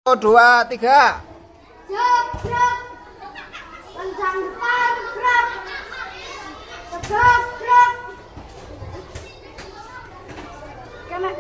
Dua, tiga. Jebrok, kencang depan, jebrok, jebrok, kena.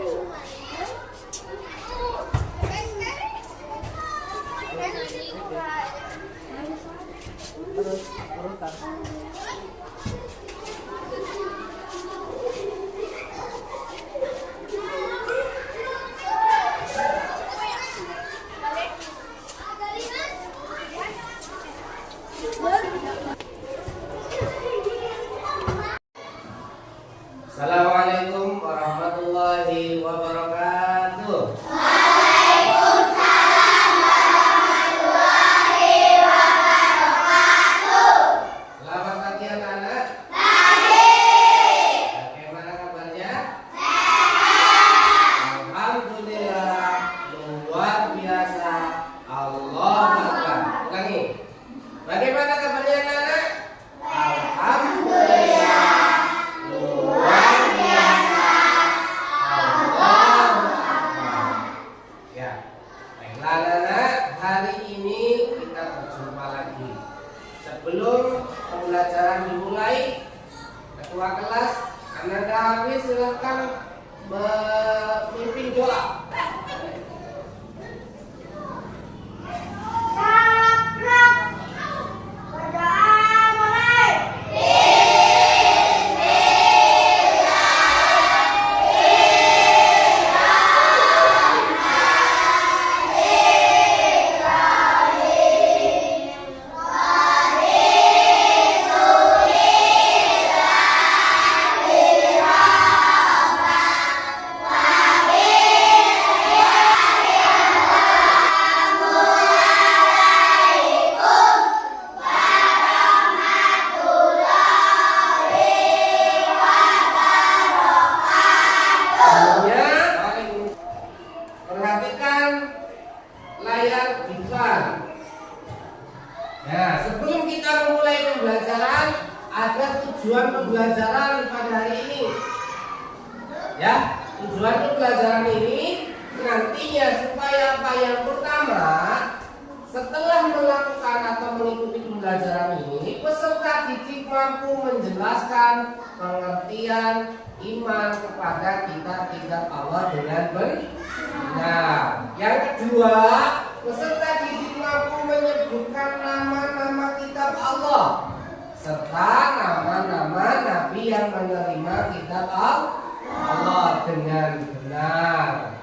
Assalamualaikum warahmatullahi wabarakatuh. Selamat pagi anak-anak. Bagaimana kabarnya? Alhamdulillah, luar biasa. Allah Akbar. Ulangi. Bagaimana kabarnya anak-anak? Alhamdulillah, luar biasa. Allah Akbar. Ya, baiklah anak-anak, hari ini kita berjumpa lagi. Sebelum pembelajaran dimulai, ketua kelas Ananda Hafiz silakan memimpin doa. Jebrok, berdoa mulai. Sebelumnya, perhatikan layar di depan. Nah, sebelum kita memulai pembelajaran, ada tujuan pembelajaran pada hari ini. Ya, tujuan pembelajaran ini nantinya supaya apa? Yang pertama, setelah melakukan atau mengikuti pembelajaran ini, peserta didik mampu menjelaskan pengertian iman kepada kitab-kitab Allah dengan benar. Yang kedua, peserta didik mampu menyebutkan nama-nama kitab Allah serta nama-nama nabi yang menerima kitab Allah dengan benar.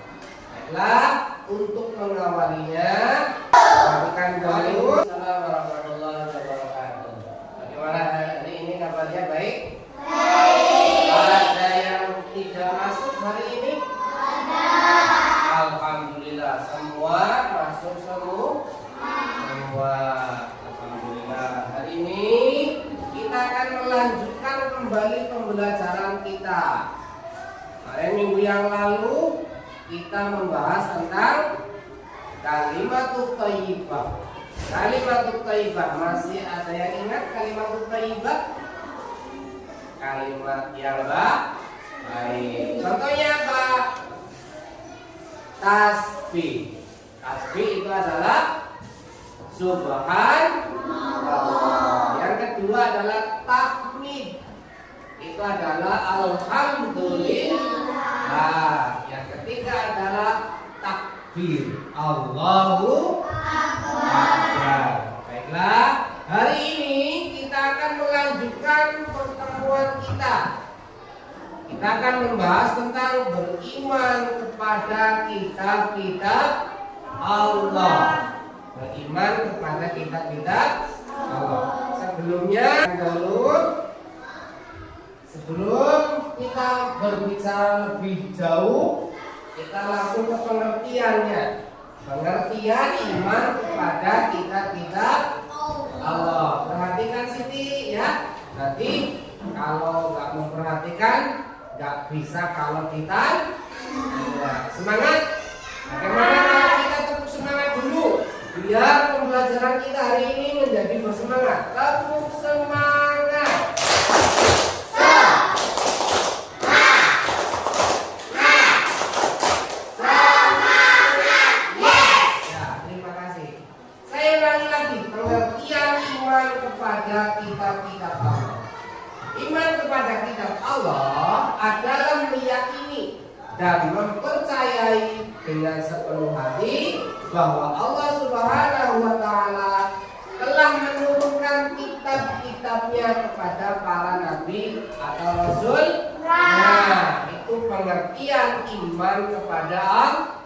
Baiklah, untuk mengawalinya, perhatikan dulu. Assalamualaikum warahmatullahi wabarakatuh. Bagaimana hari ini kabarnya? Baik? Ada yang tidak masuk hari ini? Alhamdulillah, semua masuk semua. Alhamdulillah. Hari ini kita akan melanjutkan kembali pembelajaran kita. Minggu yang lalu kita membahas tentang kalimatut thayyibah. Kalimatut thayyibah, masih ada yang ingat kalimatut thayyibah? Kalimat yang baik. Contohnya apa? Tasbih. Tasbih itu adalah subhanallah. Yang kedua adalah tahmid. Itu adalah alhamdulillah. Yang ketiga adalah takbir. Allahu Akbar. Baiklah, hari ini kita akan melanjutkan pertemuan kita. Kita akan membahas tentang beriman kepada kitab-kitab Allah. Beriman kepada kitab-kitab Allah. Sebelum kita berbicara lebih jauh, kita langsung ke pengertiannya. Pengertian iman kepada kitab-kitab Allah. Perhatikan Siti ya. Nanti kalau nggak memperhatikan, nggak bisa kalau kita semangat. Bagaimana kalau kita tepuk semangat dulu, biar pembelajaran kita hari ini menjadi bersemangat. Tepuk semangat. kepada kitab-kitab Allah. Iman kepada kitab Allah adalah meyakini dan mempercayai dengan sepenuh hati bahwa Allah Subhanahu wa Ta'ala telah menurunkan kitab-kitabnya kepada para nabi atau rasul. Nah, itu pengertian iman kepada Allah.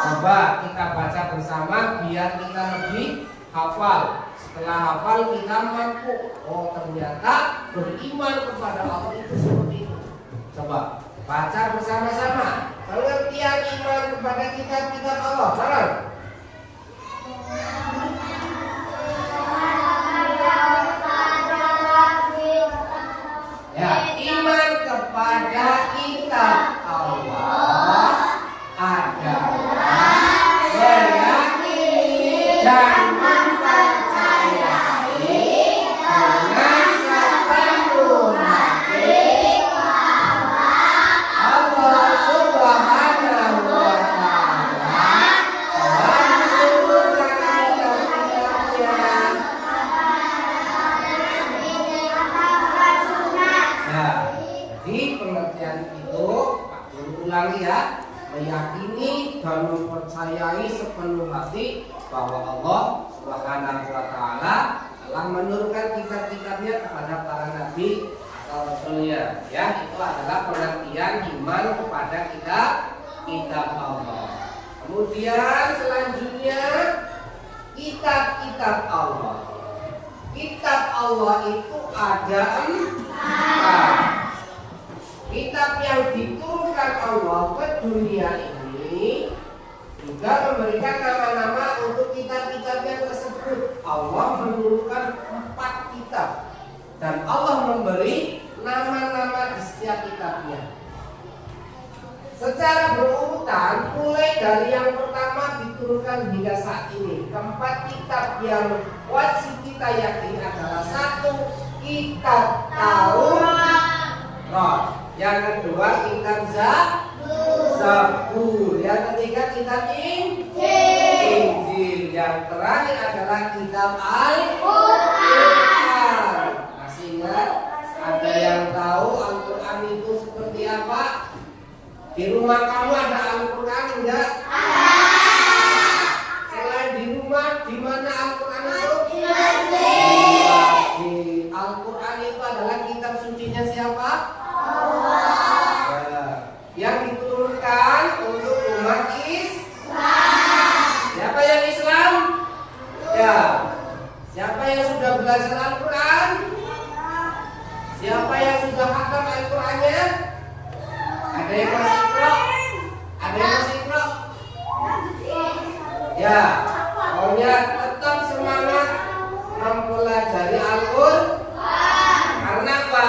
Coba kita baca bersama biar kita lebih hafal. Setelah hafal kita mampu. Oh, ternyata beriman kepada Allah itu seperti itu. Coba baca bersama-sama pengertian iman kepada kitab-kitab Allah. Bareng. Ya, iman kepada kitab Allah adalah meyakini dan mempercayai dengan sepenuh hati Allah Subhanahu wa Ta'ala telah menurunkan kitab-kitabnya. Nah, di pengertian itu aku ulangi ya, meyakini dan mempercayai sepenuh hati bahwa Allah Subhanahu wa Ta'ala telah menurunkan kitab-kitabnya kepada para nabi atau rasulnya. Ya, itu adalah pengertian iman kepada kitab Allah. Kemudian selanjutnya kitab-kitab Allah. Kitab Allah itu ada 4. Kitab yang diturunkan Allah ke dunia ini juga memberikan nama-nama untuk kitab-kitabnya tersebut. Allah menurunkan 4 kitab dan Allah memberi nama-nama di setiap kitabnya secara berurutan, mulai dari yang pertama diturunkan hingga saat ini. Keempat kitab yang wajib kita yakini adalah 1. Kitab Taurat, yang kedua kitab Zabur, yang ketiga kitab Injil, yang terakhir adalah kitab Al-Quran. Masih ingat? Ada yang tahu Al-Quran itu seperti apa? Di rumah kamu ada Al-Quran enggak? Selain di rumah, di mana Al-Quran itu? Di Al-Quran itu adalah kitab sucinya siapa? Allah. Yang diturunkan untuk umat Islam. Siapa yang Islam? Ya. Siapa yang sudah belajar Al-Quran? Siapa yang sudah hafal Al-Qurannya? Ada yang masih ikra? Ada yang masih ikra? Ya, pokoknya tetap semangat mempelajari Al-Quran. Karena apa?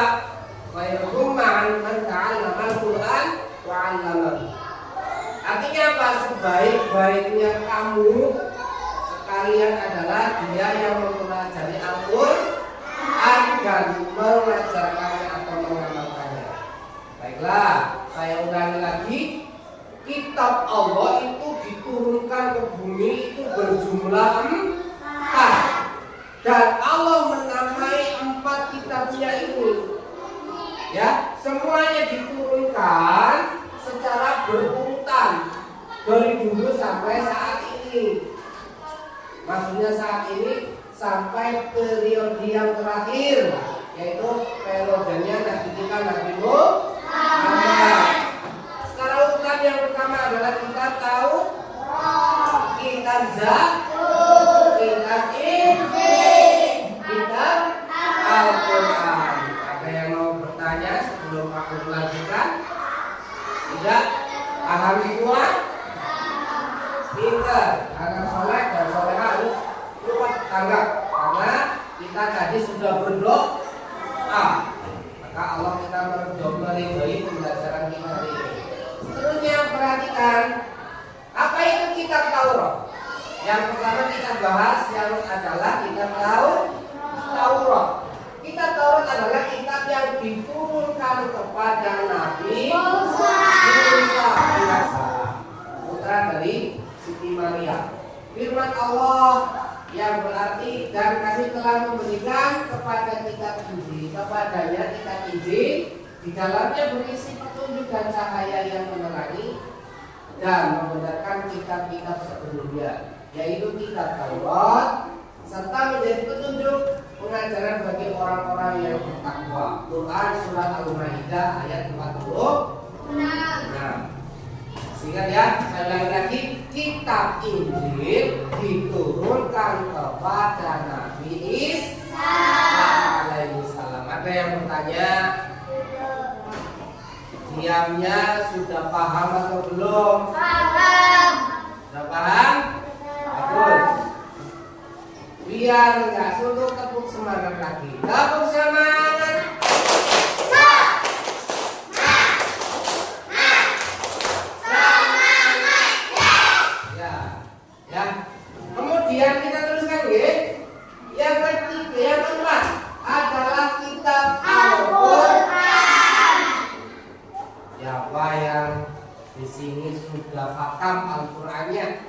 Khairukum man ta'allama Al-Quran wa 'allamahu. Artinya apa? Sebaik-baiknya kamu sekalian adalah dia yang mempelajari Al-Quran dan mengajarkannya atau mengamalkannya. Baiklah, saya ulangi lagi. Kitab Allah itu diturunkan ke bumi itu berjumlah 4. Dan Allah menamai 4 kitabnya ini. Ya, semuanya diturunkan secara berurutan dari dulu sampai saat ini. Maksudnya saat ini sampai periode yang terakhir, yaitu periodenya Nabi kita Nabi Muhammad. Sekarang urutan yang pertama adalah kita tahu kitab Zabur, kitab Injil, kitab Al-Quran. Ada yang mau bertanya sebelum aku melanjutkan? Tidak? Paham semua? Pintar, anak soleh dan soleha harus lupa tanggap karena kita tadi sudah berdoa. Maka Allah kita meridhoi pembelajaran kita hari ini. Seterusnya perhatikan, apa itu kitab Taurat? Yang pertama kita bahas yang adalah kitab Taurat. Kitab Taurat adalah kitab yang diturunkan kepada Nabi Musa putra dari Siti Maria. Firman Allah yang berarti dan kami telah memberikan kepada kitab ini, kepadanya kitab ini di dalamnya berisi petunjuk dan cahaya yang menerangi dan membenarkan kitab-kitab sebelumnya, yaitu kitab Taurat, serta menjadi petunjuk pengajaran bagi orang-orang yang bertakwa. Quran surat Al-Maidah ayat 46. Sehingga ya, saya ulangi lagi, kitab Injil diturunkan kepada Nabi Isa alaihissalam. Ada yang bertanya, diamnya sudah paham atau belum? Paham. Sudah paham? Bagus. Biar nggak suntuk, tepuk semangat lagi. Tepuk semangat. Kemudian kita teruskan ya. Yang ketiga, yang keempat adalah kitab Al-Quran. Siapa yang di sini sudah paham Al-Qurannya?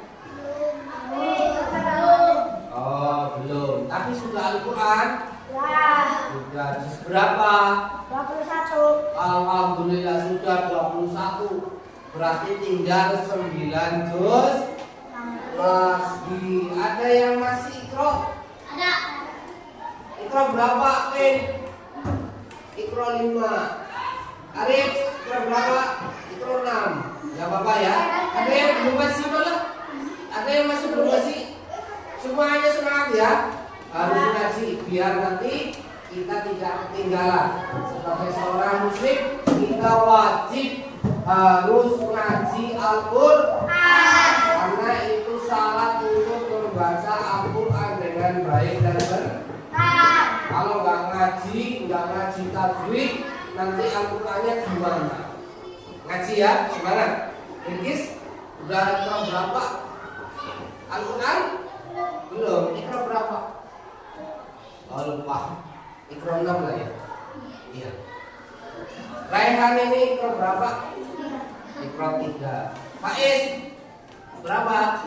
Oh, belum. Tapi sudah Al-Quran? Ya. Sudah juz berapa? 21. Alhamdulillah sudah 21. Berarti tinggal 9 juz. Lagi ada yang masih ikro? Ada. Ikro berapa, Pen? Ikro 5. Arif, ikro berapa? Ikro 6. Ya Bapak ya. Ada yang belum masih malah? Ada yang masih belum masih? Semuanya semangat ya. Harus ngaji biar nanti kita tidak ketinggalan. Sebagai seorang muslim, kita wajib harus ngaji Al-Quran. Karena itu syarat untuk membaca Al-Quran dengan baik dan benar. Kalau nggak ngaji tajwid, nanti Al-Qurannya gimana? Ngaji ya, gimana? Ringkis, udah ikra berapa? Al-Quran? Belum, ikra berapa? Oh lupa, ikra 6 lah ya. Iya. Raihan ini ikra berapa? Ikra 3. Pak Is, berapa?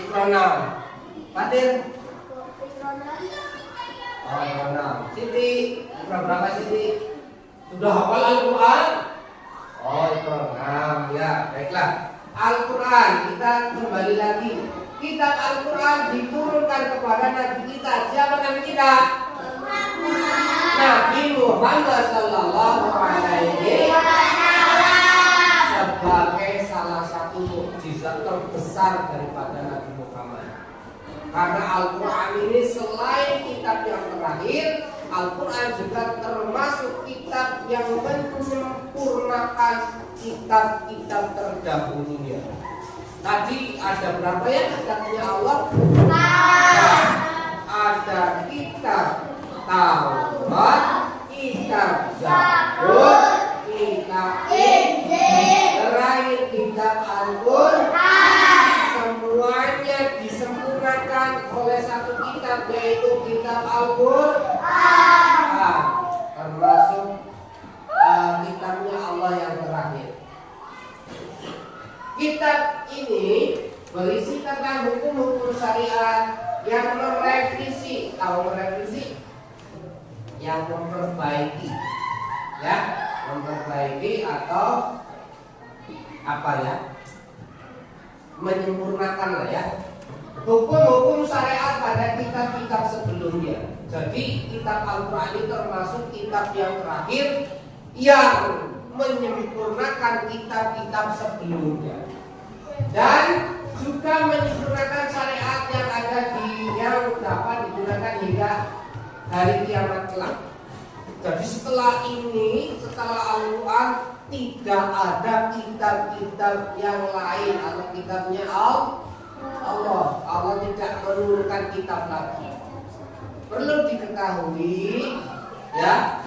Ikra 6. Fatir? Oh, ikra 6. Siti, ikra berapa Siti? Sudah hafal Al-Quran? Oh, ikra 6. Ya, baiklah. Al-Quran, kita kembali lagi. Kitab Al-Quran diturunkan kepada Nabi kita. Siapa Nabi kita? Nabi Muhammad Sallallahu Alaihi Wasallam, sebagai salah satu mukjizat terbesar daripada Nabi Muhammad. Karena Al-Quran ini selain kitab yang terakhir, Al-Quran juga termasuk kitab yang menyempurnakan kitab-kitab terdahulunya. Tadi ada berapa ya kitabnya Allah? Ada kitab Taurat, kitab Zabur, kitab Injil, terakhir kitab Al-Quran. Semuanya disempurnakan oleh satu kitab, yaitu kitab Al-Quran. Termasuk kitabnya Allah yang terakhir. Kitab ini berisi tentang hukum-hukum syariat yang merevisi, tahu merevisi? Yang memperbaiki, ya, memperbaiki atau apa ya? Menyempurnakan lah ya. Hukum-hukum syariat pada kitab-kitab sebelumnya. Jadi kitab Al-Quran ini termasuk kitab yang terakhir yang menyempurnakan kitab-kitab sebelumnya dan juga menyempurnakan syariat yang ada yang dapat digunakan hingga hari kiamat kelak. Jadi setelah ini, setelah Al-Quran, tidak ada kitab-kitab yang lain atau kitabnya Allah. Allah tidak menurunkan kitab lagi. Perlu diketahui ya,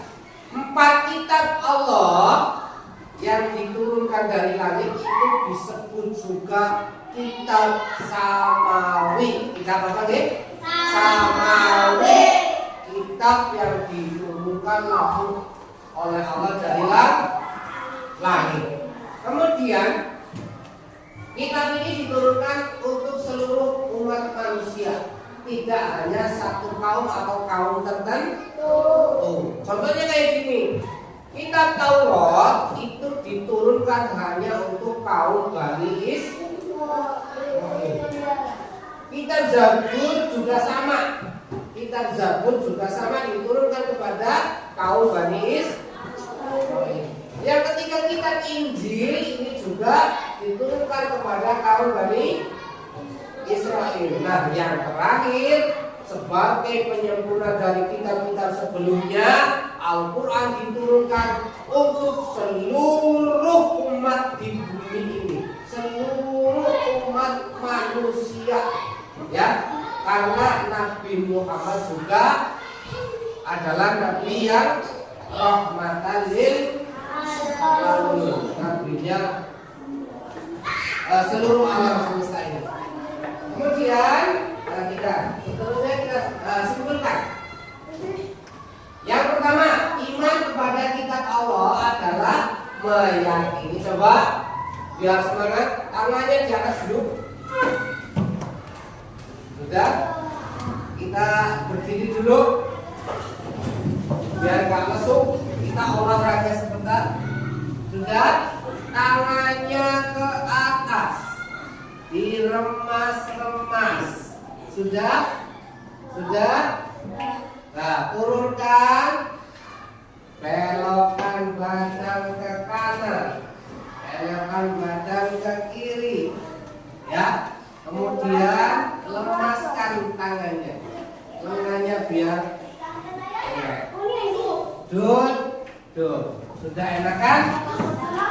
4 kitab Allah yang diturunkan dari langit itu disebut juga kitab samawi. Kitab apa nih? Samawi. Kitab yang diturunkan langsung oleh Allah dari langit. Kemudian kitab ini diturunkan untuk seluruh umat manusia. tidak hanya satu kaum atau kaum tertentu. Contohnya kayak gini. Kitab Taurat itu diturunkan hanya untuk kaum Bani Israil. Kitab Zabur juga sama. Kitab Zabur juga sama diturunkan kepada kaum Bani Israil. Yang ketiga kitab Injil ini juga diturunkan kepada kaum Bani Israel. Nah, yang terakhir sebagai penyempurna dari kitab-kitab sebelumnya, Al-Quran diturunkan untuk seluruh umat di bumi ini, seluruh umat manusia, ya. Karena Nabi Muhammad juga adalah Nabi yang rahmatan lil alamin, nabinya seluruh alam semesta ini. Kemudian seterusnya kita simpulkan. Yang pertama, iman kepada kitab Allah adalah meyakini. Coba biar semangat, tangannya di atas dulu. Sudah, kita berdiri dulu biar gak lesung. Kita olahraga sebentar. Sudah, tangannya ke atas, diremas-remas. Sudah. Nah, turunkan, belokkan badan ke kanan, belokkan badan ke kiri, ya. Kemudian lemaskan tangannya, lengannya biar sudah enak kan?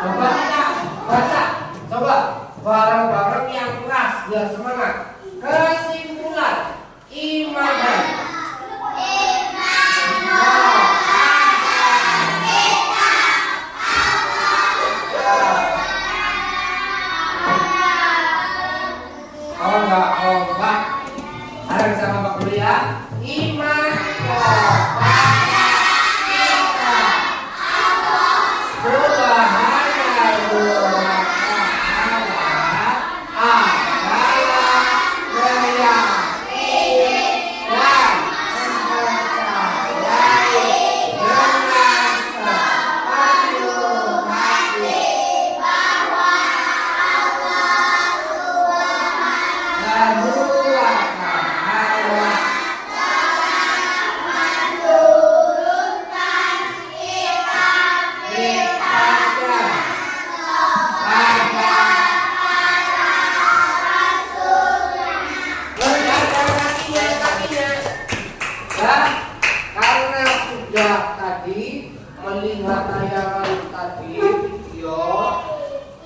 Coba kita baca, coba bareng-bareng yang keras biar semangat. Kesimpulan iman dan enggak. Bareng sama Pak Guru ya. Iman kepada kita Subhanahu wa ta'ala adalah meyakini dan mempercayai dengan sepenuh hati bahwa Allah Subhanahu wa ta'ala tadi melihat tayangan tadi video,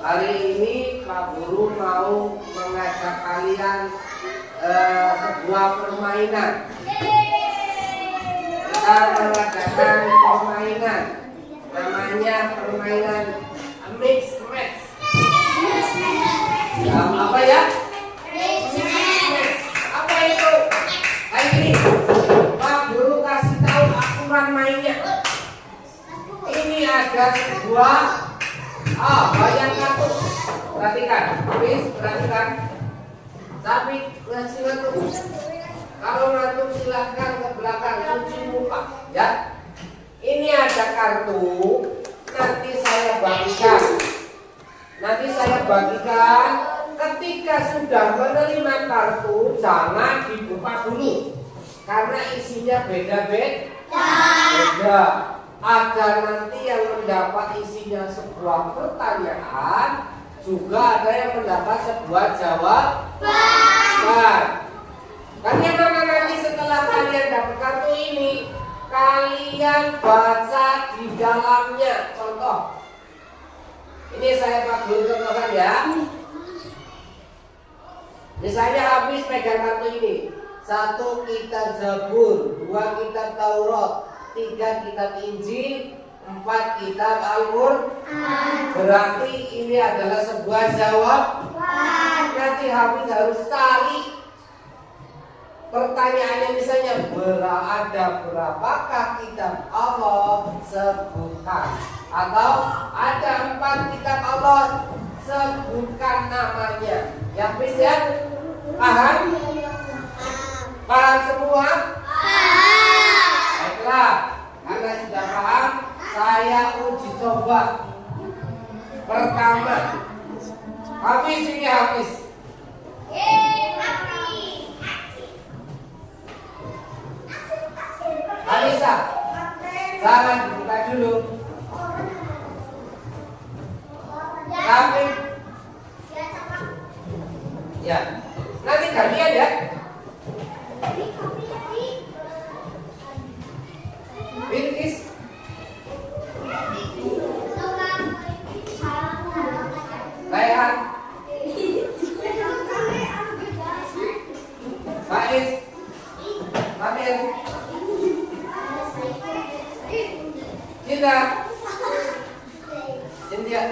hari ini Pak Guru mau mengajak kalian sebuah permainan. Kita mengadakan permainan, namanya permainan mix match. Apa ya? Apa itu? Kayak gini. Pak Guru kasih tahu aturan mainnya. Ini ada sebuah bayang kartu. Perhatikan, please perhatikan. Tapi ngasih ngantuk. Kalau ngantuk silahkan ke belakang cuci muka, ya. Ini ada kartu. Nanti saya bagikan. Ketika sudah menerima kartu, jangan dibuka dulu, karena isinya beda. Ada nanti yang mendapat isinya sebuah pertanyaan, juga ada yang mendapat sebuah jawaban. Bagaimana nanti setelah kalian dapat kartu ini, kalian baca di dalamnya. Contoh, ini saya Pak Guru contohkan ya. Misalnya habis pegang kartu ini, 1 kitab Zabur, 2 kitab Taurat, 3 kitab Injil, 4 kitab Al-Quran. Berarti ini adalah sebuah jawaban. Nanti habis harus cari pertanyaannya, misalnya ada berapakah kitab Allah, sebutkan. Atau ada 4 kitab Allah, sebutkan namanya. Ya, please ya. Paham? Paham semua? Baiklah, karena sudah paham, saya uji coba. Pertama, habis ini habis. Alisa, jangan dibuka dulu. Tapi, ya, nanti gantian ya. Bilkis, Raihan, Faiz, Amir, Cinta, Cynthia,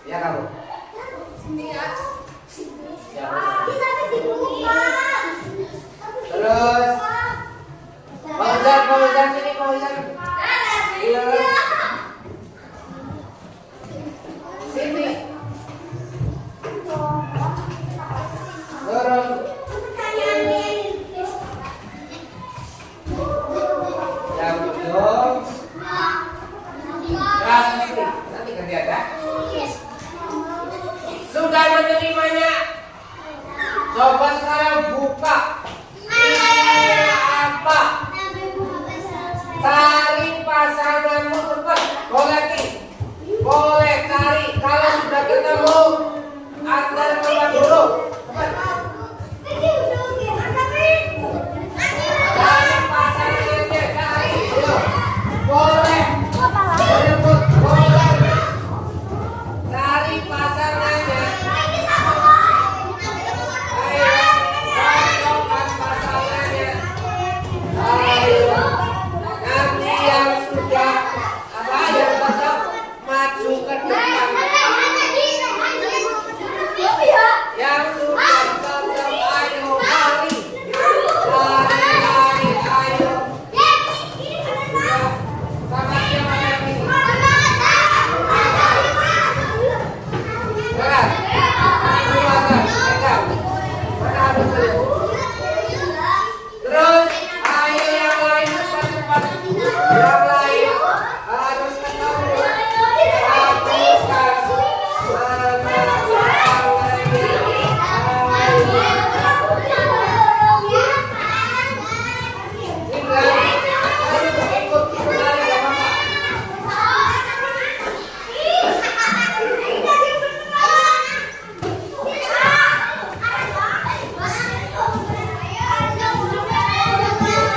ya kamu. Ya, terus, Fauzan sini Fauzan. Iya. Sini. Turun. Yang belum. Kasih. Nanti gantian ya. Sudah menerimanya. Coba sekarang buka. Ini apa? Cari pasanganmu cepat. Boleh cari. Kalau sudah ketemu, antar kepada guru. Cari pasangannya, cari. Ayo. Boleh. Boleh. Cari pasangannya. Ayo. Cocokkan pasangannya. Ayo. Nanti yang sudah yang cocok maju ke depan. Yang sudah cocok ayo lari. Lari, ayo. Sama siapa yang ini? Berat. Keluarkan, pegang. Mana habis dulu? Terus, ayo yang lain cepat-cepat. Yang lain harus ketemu. Hapuskan mana pasangannya. Ayo. Tinggal, ayo ikut lari gak apa-apa.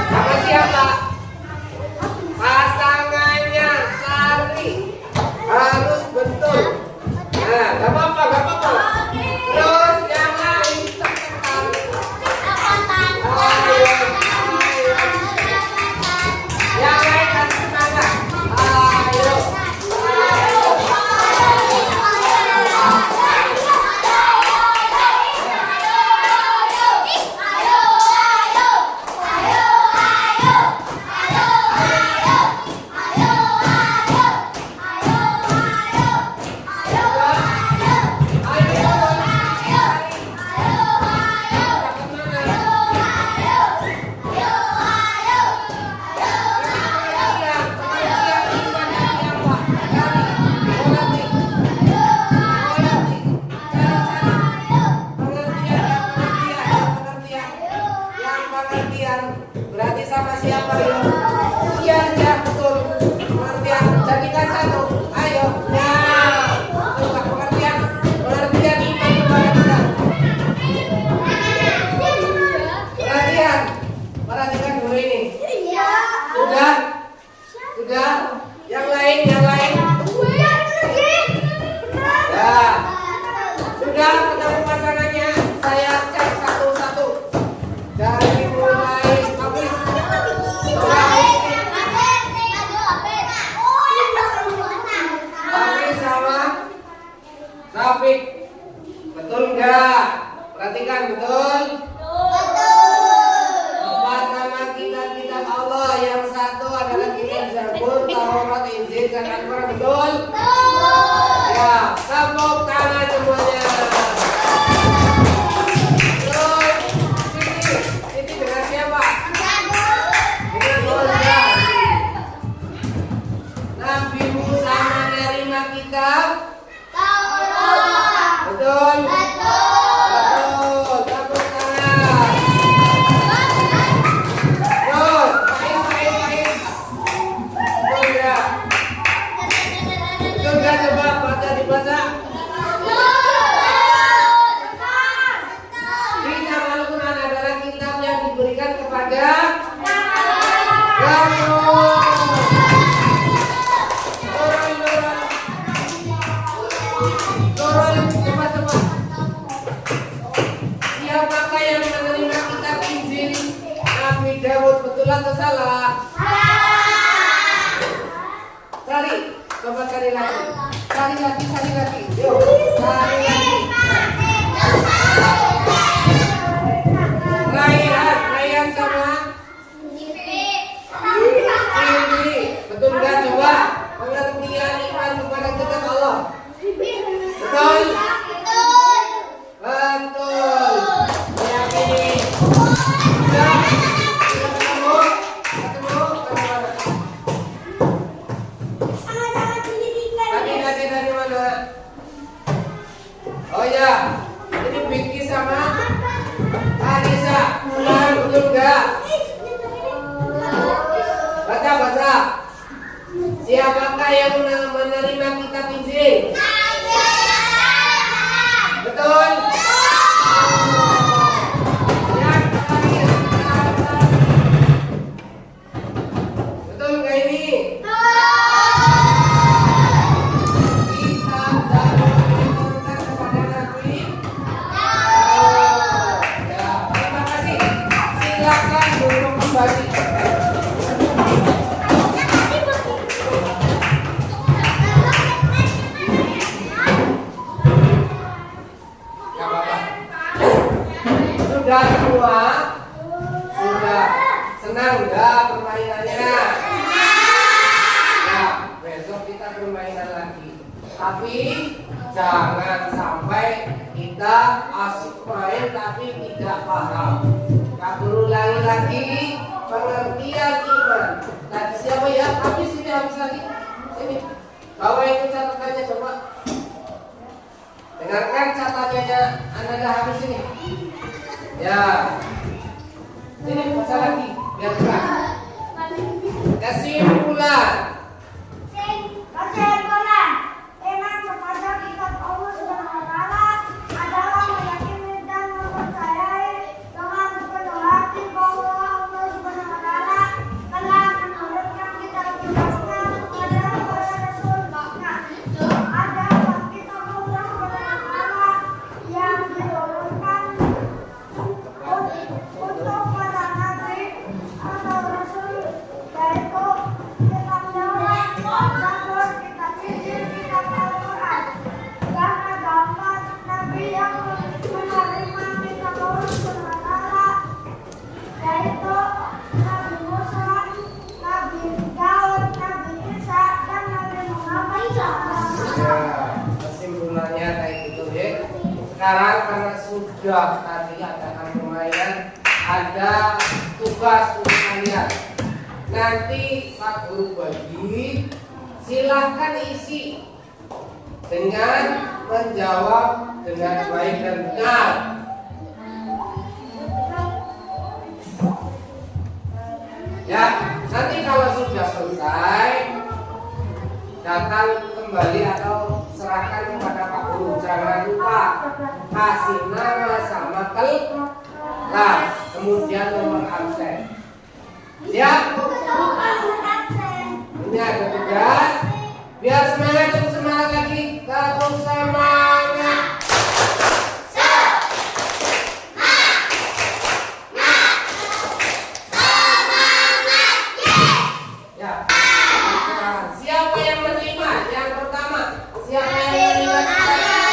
Sama siapa? Pasangannya cari. Harus betul. Nah, gak apa-apa. Terus yang lain cepetan. Ayo. Yang lain kasih semangat. Ayo. Berarti sama siapa ya? Iya, betul. Pengertian, jadikan satu. Ayo, nah, bukan pengertian iman kepada kita. Perhatikan dulu ini. Sudah. Yang lain. Ya, sudah ketemu pasangannya. Saya cek satu-satu. Dari mulai habis. Habis sama Syafiq. Betul enggak? Perhatikan betul. Empat nama kitab Allah. Yang satu adalah kitab Zabur, Taurat, Injil, dan Al-Quran. Betul? Ya, tepuk tangan semuanya. salah? Cari, coba cari lagi. Cari lagi. Yuk, cari lagi. Rayyan sama Cimri. Betul nggak? Coba pengertian iman kepada kita Allah. Betul? Betul. Meyakini. Sudah? Sudah ketemu? Tadi dari mana? Oh ya, ini Vicky sama Anissa. Betul nggak? Baca. Siapakah yang menerima kitab Injil? Betul? Yang terakhir. Betul nggak ini? Kita menurunkan kepada Nabi. Ya, terima kasih. Silakan duduk kembali. Sudah semua? Sudah. Senang enggak permainannya? Ya, besok kita permainan lagi. Tapi jangan sampai kita asik main tapi tidak paham. Kita ulangi lagi pengertian iman. Tadi siapa ya? Habis lagi. Sini. Bawa itu catatannya coba. Dengarkan catatannya. Anda dah habis ini. Ya. Sini baca lagi. Biar jelas. Kesimpulan. Iman kepada kitab Allah Subhanahu wa Ta'ala adalah meyakini dan mempercayai dengan sepenuh hati bahwa Allah Subhanahu wa Ta'ala telah menurunkan kitab-kitabnya kepada para rasul-Nya. Adalah kitab Allah Subhanahu wa Ta'ala yang diturunkan untuk para nabi atau rasul, yaitu kitab Taurat, Zabur, kitab Injil, kitab Al-Quran. Dan ada 4 nabi yang menerima kitab Allah Subhanahu wa Ta'ala, yaitu Nabi Musa, Nabi Daud, Nabi Isa, dan Nabi Muhammad SAW. Ya, kesimpulannya kayak gitu ya. Sekarang karena sudah tadi adakan permainan, ada tugas untuk kalian. Nanti Pak Guru bagi, silahkan isi dengan menjawab dengan baik dan benar. Ya, nanti kalau sudah selesai, datang kembali atau serahkan kepada Pak Guru. Jangan lupa kasih nama sama kelas, kemudian nomor absen. Siap? Ini ada tugas. Biar semangat, terus semangat lagi. Terus semangat. Ya. Siapa yang menerima? Yang pertama, siapa yang menerima kitab?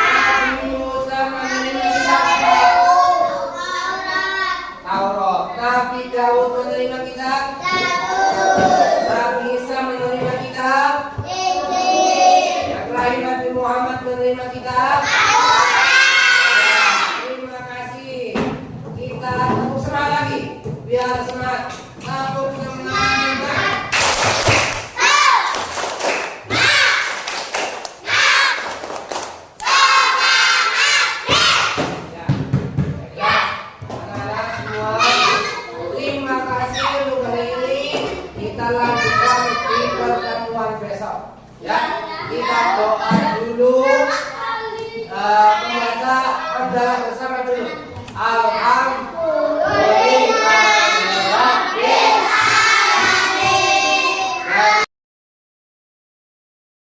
Nabi Musa menerima kitab Taurat. Nabi Daud menerima kitab Nabi Isa menerima kitab yang terakhir Nabi Muhammad menerima kitab. Terima kasih. Kita tepuk semangat lagi. Biar semangat. Tepuk semangat. Ya, anak-anak semua, terima kasih untuk hari ini. Kita lanjutkan di pertemuan besok. Ya, kita doa dulu. Membaca adalah bersama